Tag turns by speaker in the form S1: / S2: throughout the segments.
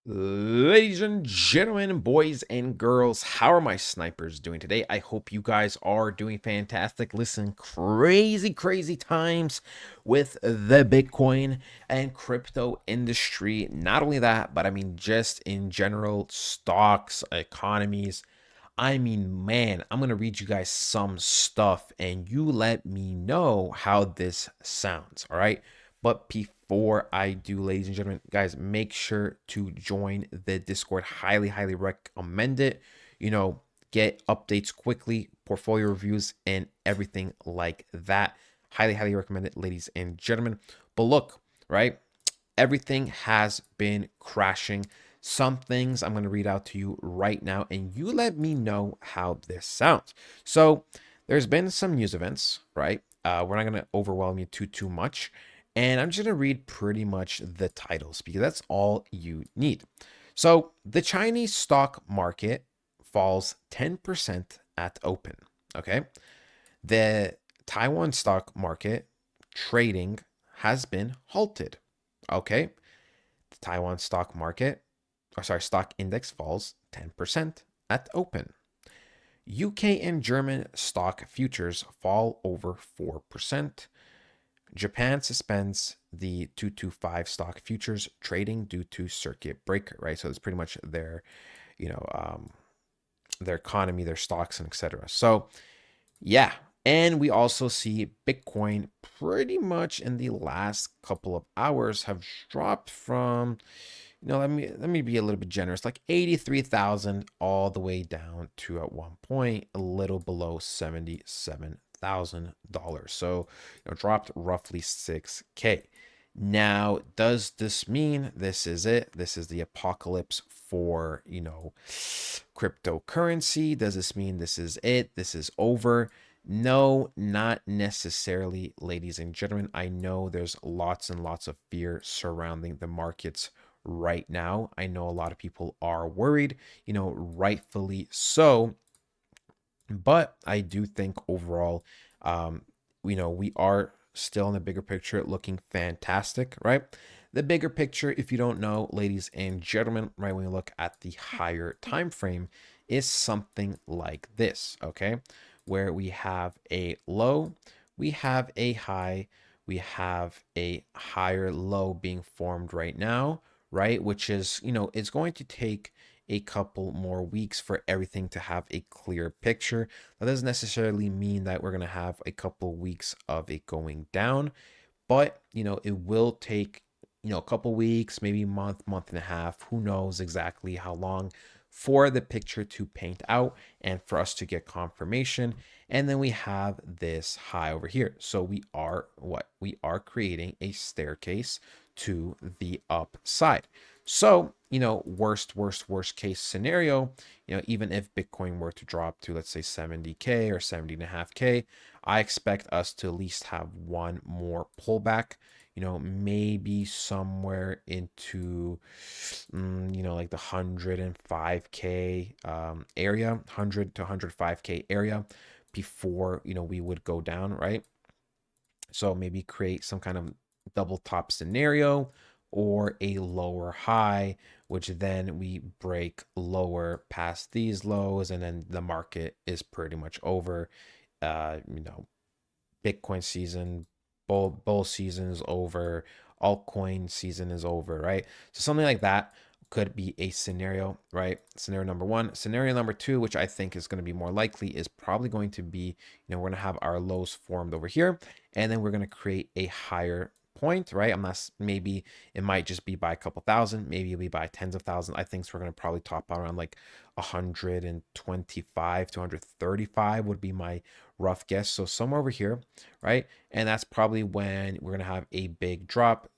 S1: Ladies and gentlemen, boys and girls, how are my snipers doing today? I hope you guys are doing fantastic. Listen, crazy times with the Bitcoin and crypto industry. Not only that, but I mean, just in general, stocks, economies. I mean, man, I'm going to read you guys some stuff and you let me know how this sounds. All right. But before I do, ladies and gentlemen, guys, make sure to join the Discord. Highly recommend it. You know, get updates quickly, portfolio reviews, and everything like that. Highly recommend it, ladies and gentlemen. But look, right? Everything has been crashing. Some things I'm going to read out to you right now, and you let me know how this sounds. So, there's been some news events, right? We're not going to overwhelm you too much, and I'm just going to read pretty much the titles because that's all you need. So, the Chinese stock market falls 10% at open. Okay, the Taiwan stock market trading has been halted. Okay, the Taiwan stock market, or sorry, stock index falls 10% at open. UK and German stock futures fall over 4%. Japan suspends the 225 stock futures trading due to circuit breaker, right? So it's pretty much their, you know, their economy, their stocks, and etc. So yeah. And we also see Bitcoin pretty much in the last couple of hours have dropped from, let me be a little bit generous, like 83,000 all the way down to at one point a little below $77,000. So, dropped roughly 6K. Now, does this mean this is it? This is the apocalypse for, cryptocurrency? Does this mean this is it? This is over? No, not necessarily, ladies and gentlemen. I know there's lots and lots of fear surrounding the markets right now. I know a lot of people are worried, rightfully so. But I do think overall, um, we are still in the bigger picture looking fantastic, right? The bigger picture, if you don't know, ladies and gentlemen, right, when we look at the higher time frame, is something like this, okay? Where we have a low, we have a high, we have a higher low being formed right now, right? Which is, it's going to take a couple more weeks for everything to have a clear picture. That doesn't necessarily mean that we're going to have a couple weeks of it going down, but it will take a couple weeks, maybe month and a half, who knows exactly how long, for the picture to paint out and for us to get confirmation. And then we have this high over here. So we are creating a staircase to the upside. So, worst case scenario, even if Bitcoin were to drop to, let's say, 70K or 70.5K, I expect us to at least have one more pullback, maybe somewhere into, like the 105K area, 100 to 105K area before, we would go down, right? So maybe create some kind of double top scenario or a lower high, which then we break lower past these lows, and then the market is pretty much over. Uh, you know, Bitcoin season, bull season is over, altcoin season is over, right? So something like that could be a scenario, right? Scenario number one. Scenario number two, which I think is going to be more likely, is probably going to be, we're going to have our lows formed over here, and then we're going to create a higher point, right? Unless maybe it might just be by a couple thousand, maybe it'll be by tens of thousands. I think so we're going to probably top out around like 125 to 135 would be my rough guess. So somewhere over here, right? And that's probably when we're going to have a big drop,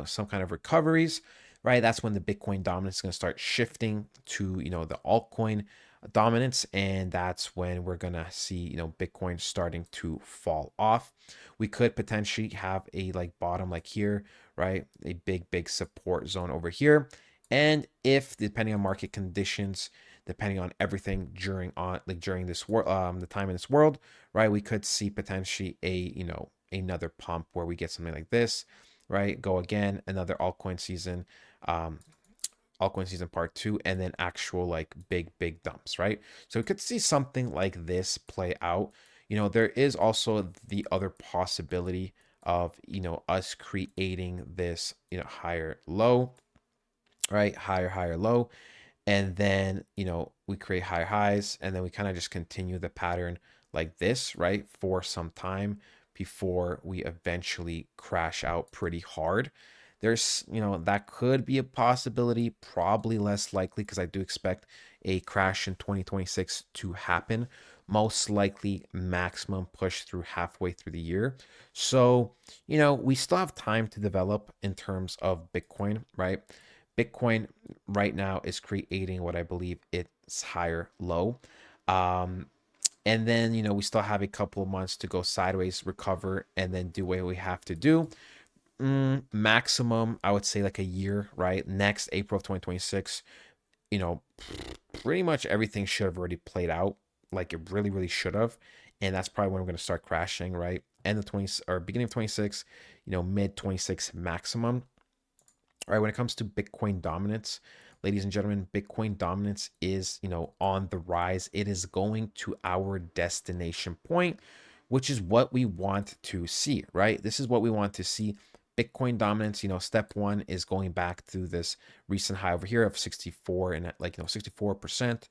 S1: some kind of recoveries, right? That's when the Bitcoin dominance is going to start shifting to, the altcoin dominance. And that's when we're going to see, Bitcoin starting to fall off. We could potentially have a like bottom like here, right? A big support zone over here. And if depending on market conditions, depending on everything during this world, the time in this world, right, we could see potentially another pump where we get something like this, right? Go again, another altcoin season, um, altcoin season part 2, and then actual like big dumps, right? So we could see something like this play out. There is also the other possibility of, us creating this, higher low, right? Higher low, and then we create higher highs, and then we kind of just continue the pattern like this, right, for some time before we eventually crash out pretty hard. There's, that could be a possibility, probably less likely, because I do expect a crash in 2026 to happen, most likely maximum push through halfway through the year. So we still have time to develop in terms of Bitcoin, right? Bitcoin right now is creating what I believe its higher low. Um, and then, we still have a couple of months to go sideways, recover, and then do what we have to do. Maximum, I would say like a year, right? Next April of 2026, you know, pretty much everything should have already played out like it really should have. And that's probably when we're going to start crashing, right? End of 20 or beginning of 26, mid 26 maximum. All right, when it comes to Bitcoin dominance, ladies and gentlemen, Bitcoin dominance is, on the rise. It is going to our destination point, which is what we want to see, right? This is what we want to see. Bitcoin dominance, step one is going back to this recent high over here of 64 and 64%.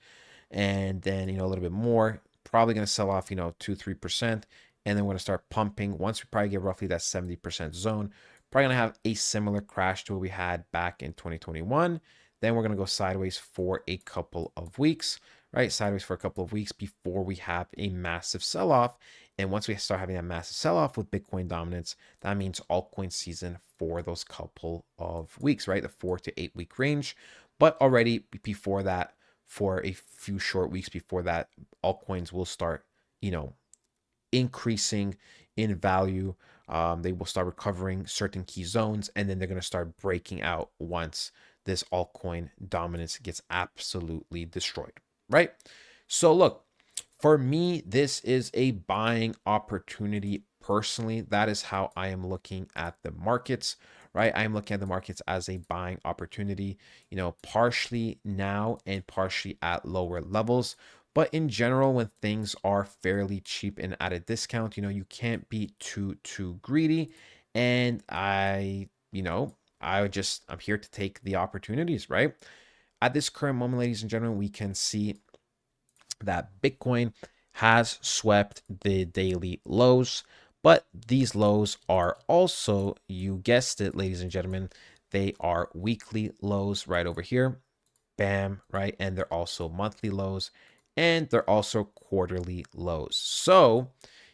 S1: And then, a little bit more, probably going to sell off, 2-3%. And then we're going to start pumping once we probably get roughly that 70% zone. Probably going to have a similar crash to what we had back in 2021. Then we're going to go sideways for a couple of weeks, right? Sideways for a couple of weeks before we have a massive sell off. And once we start having that massive sell off with Bitcoin dominance, that means altcoin season for those couple of weeks, right? The 4 to 8 week range. But already before that, for a few short weeks before that, altcoins will start, increasing in value. They will start recovering certain key zones, and then they're going to start breaking out once this altcoin dominance gets absolutely destroyed, right? So, look, for me, this is a buying opportunity personally. That is how I am looking at the markets, right? I am looking at the markets as a buying opportunity, partially now and partially at lower levels. But in general, when things are fairly cheap and at a discount, you can't be too greedy. And I'm here to take the opportunities, right? At this current moment, ladies and gentlemen, we can see that Bitcoin has swept the daily lows, but these lows are also, you guessed it, ladies and gentlemen, they are weekly lows right over here. Bam, right? And they're also monthly lows, and they're also quarterly lows. So,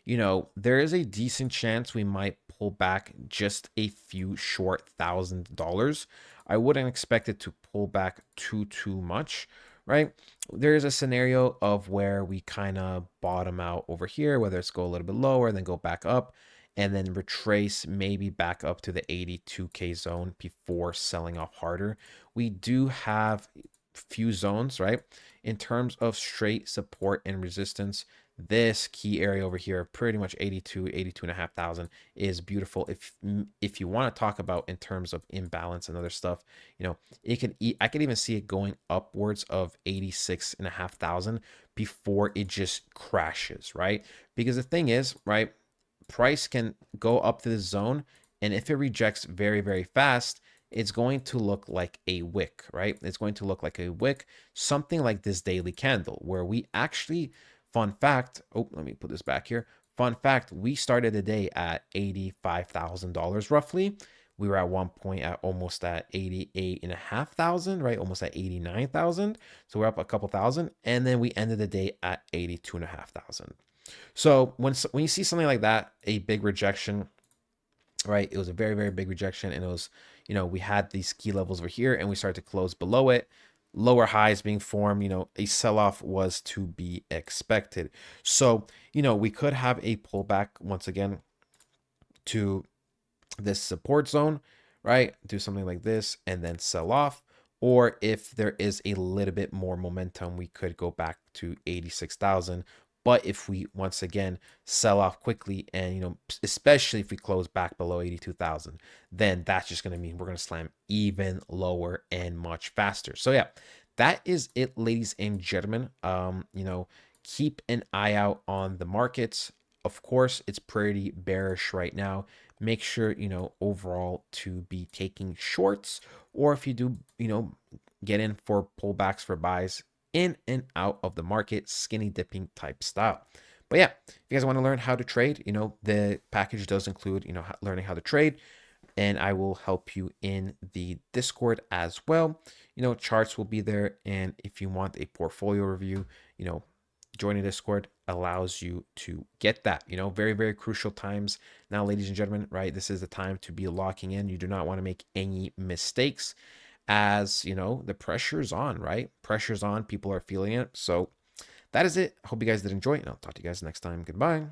S1: there is a decent chance we might pull back just a few short $1,000. I wouldn't expect it to pull back too much, right? There's a scenario of where we kind of bottom out over here, whether it's go a little bit lower, then go back up, and then retrace maybe back up to the 82K zone before selling off harder. We do have few zones, right? In terms of straight support and resistance, this key area over here, pretty much 82 and a half thousand, is beautiful. If you want to talk about in terms of imbalance and other stuff, I could even see it going upwards of 86 and a half thousand before it just crashes, right? Because the thing is, right, price can go up to the zone, and if it rejects very fast, it's going to look like a wick, right? It's going to look like a wick, something like this daily candle, where we actually, fun fact, oh, let me put this back here. Fun fact, we started the day at $85,000 roughly. We were at one point at almost at 88,500, right? Almost at 89,000. So we're up a couple thousand. And then we ended the day at 82,500. So when you see something like that, a big rejection, right? It was a very big rejection, and it was, we had these key levels over here, and we started to close below it. Lower highs being formed, a sell-off was to be expected. So, we could have a pullback once again to this support zone, right? Do something like this and then sell off. Or if there is a little bit more momentum, we could go back to 86,000. But if we once again sell off quickly, and especially if we close back below 82,000, then that's just going to mean we're going to slam even lower and much faster. So yeah, that is it, ladies and gentlemen. Keep an eye out on the markets. Of course, it's pretty bearish right now. Make sure, overall to be taking shorts, or if you do, get in for pullbacks for buys in and out of the market, skinny dipping type style. But yeah, if you guys want to learn how to trade, the package does include, learning how to trade, and I will help you in the Discord as well. Charts will be there. And if you want a portfolio review, joining Discord allows you to get that, very, very crucial times now, ladies and gentlemen, right? This is the time to be locking in. You do not want to make any mistakes, as the pressure's on, right? Pressure's on, people are feeling it. So that is it. I hope you guys did enjoy it, and I'll talk to you guys next time. Goodbye.